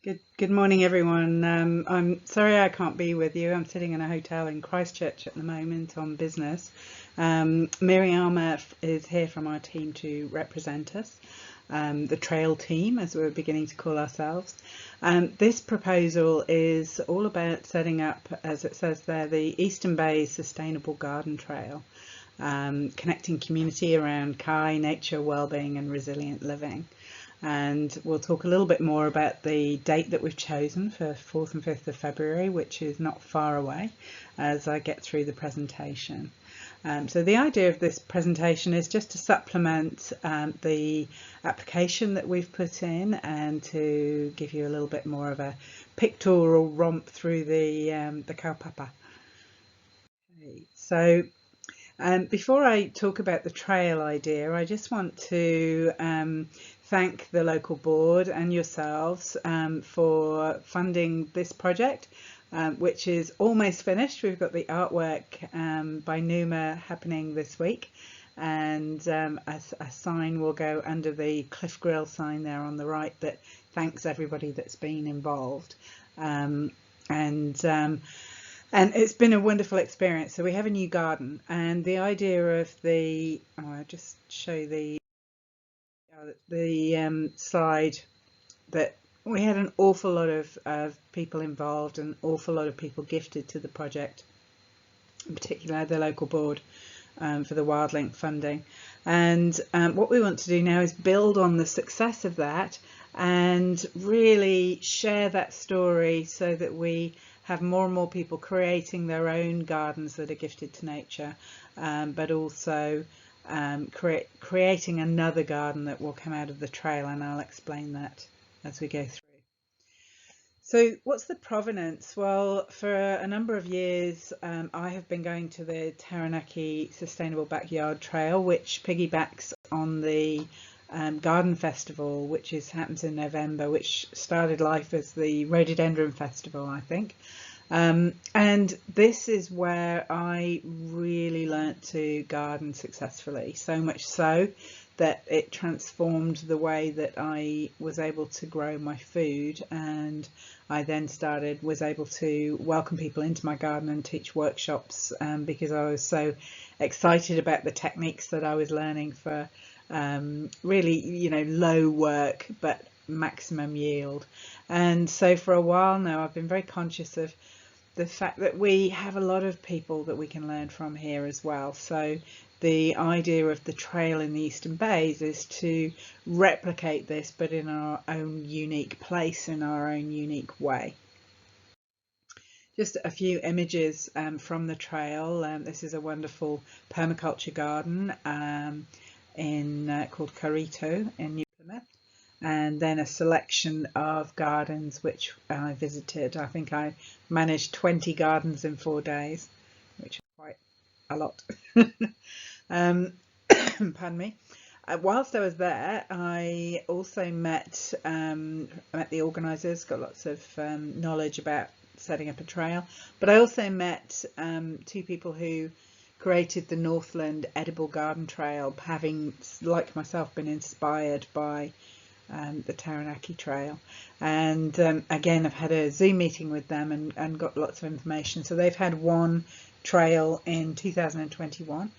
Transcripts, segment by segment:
Good morning, everyone. I'm sorry I can't be with you. I'm sitting in a hotel in Christchurch at the moment on business. Miriama is here from our team to represent us, the trail team, as we're beginning to call ourselves. This proposal is all about setting up, as it says there, the Eastern Bay Sustainable Garden Trail, connecting community around Kai, nature, wellbeing and resilient living. And we'll talk a little bit more about the date that we've chosen for 4th and 5th of February, which is not far away, as I get through the presentation. So the idea of this presentation is just to supplement the application that we've put in and to give you a little bit more of a pictorial romp through the kaupapa. Okay, so before I talk about the trail idea, I just want to thank the local board and yourselves for funding this project, which is almost finished. We've got the artwork by Numa happening this week, and a sign will go under the Cliff Grill sign there on the right that thanks everybody that's been involved. And it's been a wonderful experience. So we have a new garden, and the idea of I'll just show the slide that we had an awful lot of people involved, an awful lot of people gifted to the project, in particular the local board for the Wildlink funding. And what we want to do now is build on the success of that and really share that story so that we have more and more people creating their own gardens that are gifted to nature, but also creating another garden that will come out of the trail, and I'll explain that as we go through. So what's the provenance? Well, for a number of years I have been going to the Taranaki Sustainable Backyard Trail, which piggybacks on the Garden Festival, which happens in November, which started life as the Rhododendron Festival, I think. And this is where I really learnt to garden successfully, so much so that it transformed the way that I was able to grow my food, and I then was able to welcome people into my garden and teach workshops because I was so excited about the techniques that I was learning for really, low work but maximum yield. And so for a while now I've been very conscious of the fact that we have a lot of people that we can learn from here as well. So the idea of the trail in the Eastern Bays is to replicate this, but in our own unique place, in our own unique way. Just a few images from the trail. This is a wonderful permaculture garden called Carito in New Plymouth, and then a selection of gardens which I visited. I think I managed 20 gardens in 4 days, which is quite a lot. Pardon me. Whilst I was there, I also met the organisers, got lots of knowledge about setting up a trail, but I also met 2 people who created the Northland Edible Garden Trail, having, like myself, been inspired by the Taranaki Trail. And again, I've had a Zoom meeting with them and got lots of information. So they've had one trail in 2021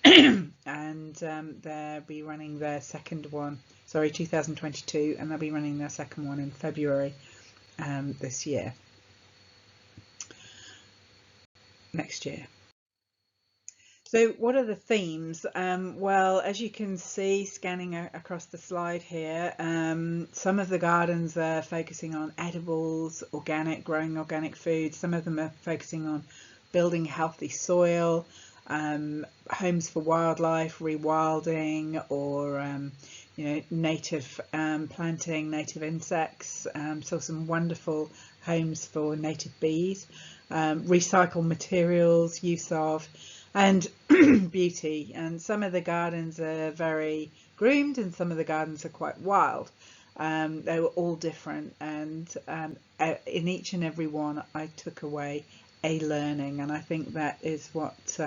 and they'll be running their second one, 2022, and they'll be running their second one in February this year, next year. So what are the themes? Well, as you can see, scanning across the slide here, some of the gardens are focusing on edibles, growing organic food. Some of them are focusing on building healthy soil, homes for wildlife, rewilding, or native planting, native insects. So some wonderful homes for native bees, recycled materials, use of, and beauty. And some of the gardens are very groomed and some of the gardens are quite wild. They were all different, and in each and every one I took away a learning, and I think that is what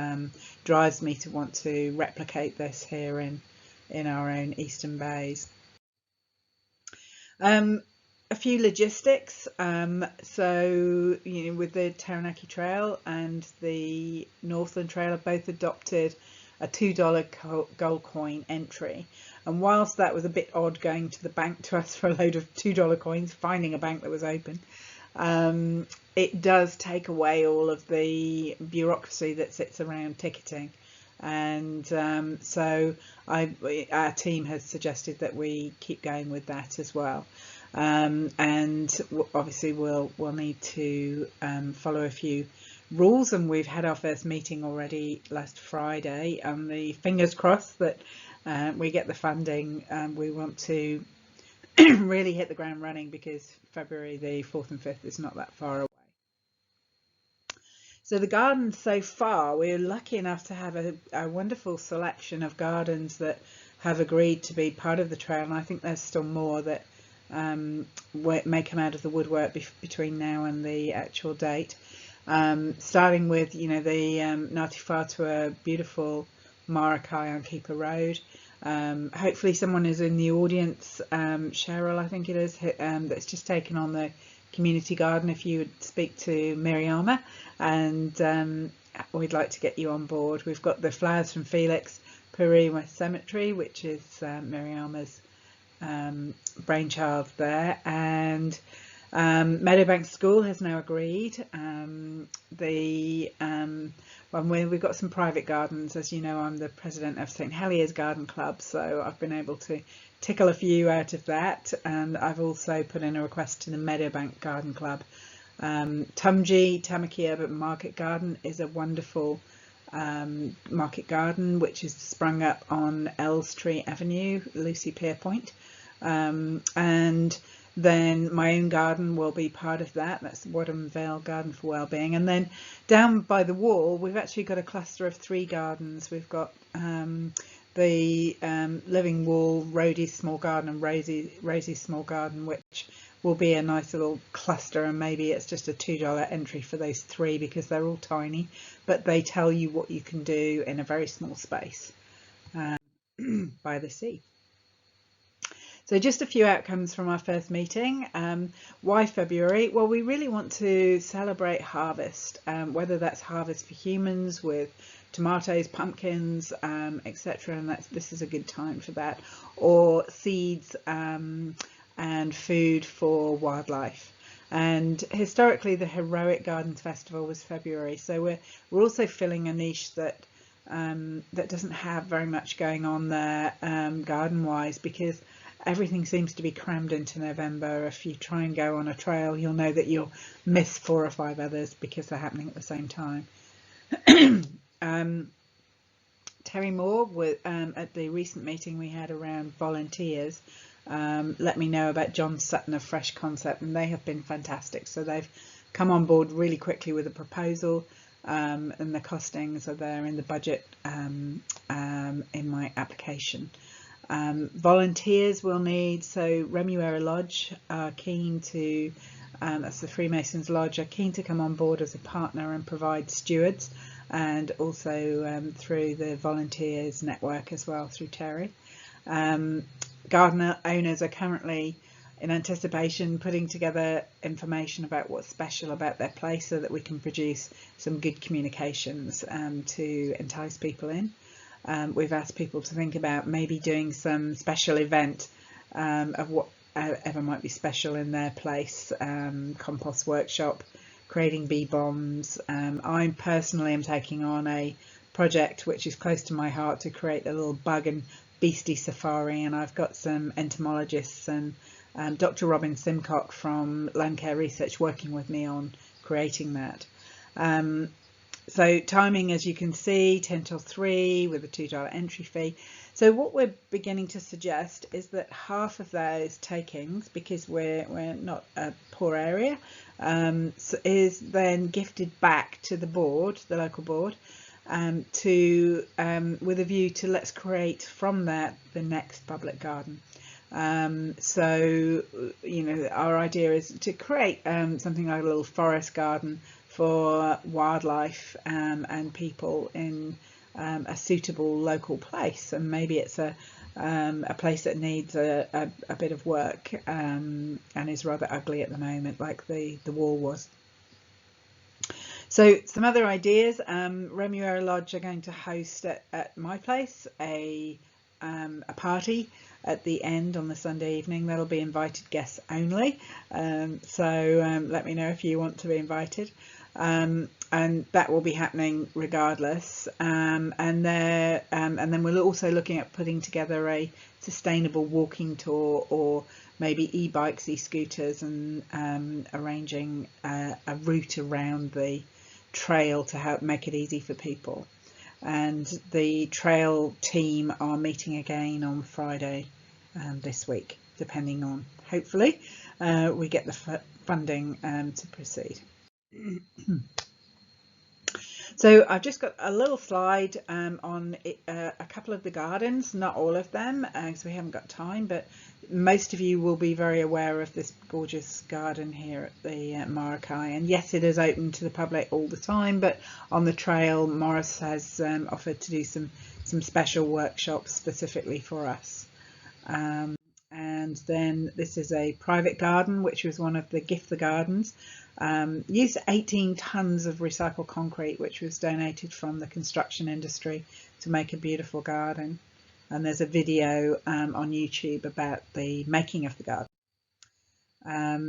drives me to want to replicate this here in our own Eastern Bays. A few logistics. So, with the Taranaki Trail and the Northland Trail have both adopted a $2 gold coin entry. And whilst that was a bit odd going to the bank to ask for a load of $2 coins, finding a bank that was open, it does take away all of the bureaucracy that sits around ticketing. And so our team has suggested that we keep going with that as well. And obviously we'll need to follow a few rules, and we've had our first meeting already last Friday, and the fingers crossed that we get the funding. We want to really hit the ground running, because February the 4th and 5th is not that far away. So the gardens so far, we're lucky enough to have a wonderful selection of gardens that have agreed to be part of the trail, and I think there's still more that may come out of the woodwork between now and the actual date. Starting with, the Ngāti Whātua beautiful Marakai on Keeper Road. Hopefully someone is in the audience, Cheryl I think it is, that's just taken on the community garden. If you would speak to Miriama, and we'd like to get you on board. We've got the flowers from Felix Puri West Cemetery, which is Miriama's brainchild there, and Meadowbank School has now agreed. We've got some private gardens. As you know, I'm the president of St Helier's Garden Club, so I've been able to tickle a few out of that, and I've also put in a request to the Meadowbank Garden Club. Tumji Tamaki Urban Market Garden is a wonderful market garden which is sprung up on Elstree Avenue, Lucy Pierpoint, and then my own garden will be part of that. That's Wadham Vale Garden for Wellbeing. And then down by the wall, we've actually got a cluster of 3 gardens. We've got the Living Wall, Rhodie's Small Garden, and Rosie's Small Garden, which will be a nice little cluster, and maybe it's just a $2 entry for those 3 because they're all tiny, but they tell you what you can do in a very small space by the sea. So just a few outcomes from our first meeting. Why February? Well, we really want to celebrate harvest, whether that's harvest for humans with tomatoes, pumpkins, etc. And this is a good time for that, or seeds and food for wildlife. And historically, the Heroic Gardens Festival was February. So we're also filling a niche that doesn't have very much going on there garden-wise, because everything seems to be crammed into November. If you try and go on a trail, you'll know that you'll miss 4 or 5 others because they're happening at the same time. Terry Moore, at the recent meeting we had around volunteers, let me know about John Sutton of Fresh Concept, and they have been fantastic. So they've come on board really quickly with a proposal, and the costings are there in the budget in my application. Volunteers will need, so Remuera Lodge are keen to, that's the Freemasons Lodge, are keen to come on board as a partner and provide stewards, and also through the volunteers network as well through Terry. Garden owners are currently in anticipation putting together information about what's special about their place so that we can produce some good communications to entice people in. We've asked people to think about maybe doing some special event of whatever might be special in their place, compost workshop, creating bee bombs. I personally am taking on a project which is close to my heart to create a little bug and beastie safari, and I've got some entomologists and Dr. Robin Simcock from Landcare Research working with me on creating that. So timing, as you can see, 10 till 3 with a $2 entry fee. So what we're beginning to suggest is that half of those takings, because we're not a poor area, is then gifted back to the board, the local board, with a view to let's create from that the next public garden. So, our idea is to create something like a little forest garden for wildlife and people in a suitable local place, and maybe it's a a place that needs a bit of work and is rather ugly at the moment, like the wall was. So some other ideas. Remuera Lodge are going to host at my place a party at the end on the Sunday evening. That'll be invited guests only. So let me know if you want to be invited. And that will be happening regardless. And then we're also looking at putting together a sustainable walking tour, or maybe e-bikes, e-scooters, and arranging a route around the trail to help make it easy for people. And the trail team are meeting again on Friday this week, depending on, hopefully, we get the funding to proceed. So I've just got a little slide on a couple of the gardens, not all of them, because we haven't got time, but most of you will be very aware of this gorgeous garden here at the Marakai. And yes, it is open to the public all the time, but on the trail, Morris has offered to do some special workshops specifically for us. And then this is a private garden, which was one of the gift the gardens. Used 18 tons of recycled concrete, which was donated from the construction industry to make a beautiful garden. And there's a video on YouTube about the making of the garden.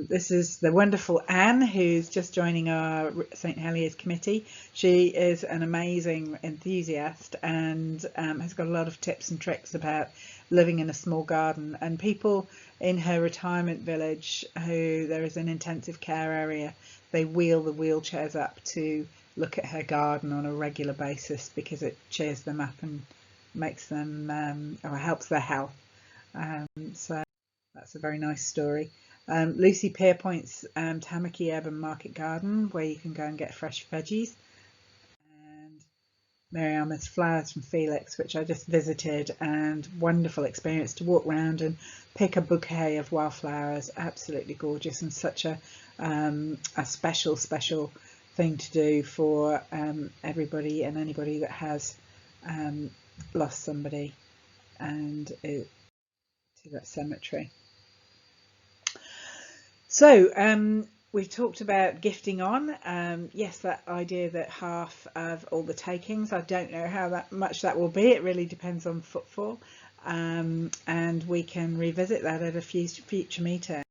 This is the wonderful Anne, who's just joining our St Heliers committee. She is an amazing enthusiast and has got a lot of tips and tricks about living in a small garden. And people in her retirement village, who there is an intensive care area, they wheel the wheelchairs up to look at her garden on a regular basis because it cheers them up and makes them or helps their health. So that's a very nice story. Lucy Pierpoint's Tamaki Urban Market Garden, where you can go and get fresh veggies. And Mariama's Flowers from Felix, which I just visited, and wonderful experience to walk around and pick a bouquet of wildflowers. Absolutely gorgeous, and such a special thing to do for everybody and anybody that has lost somebody and to that cemetery. So we've talked about gifting on. Yes, that idea that half of all the takings, I don't know how much that will be. It really depends on footfall, and we can revisit that at a future meeting.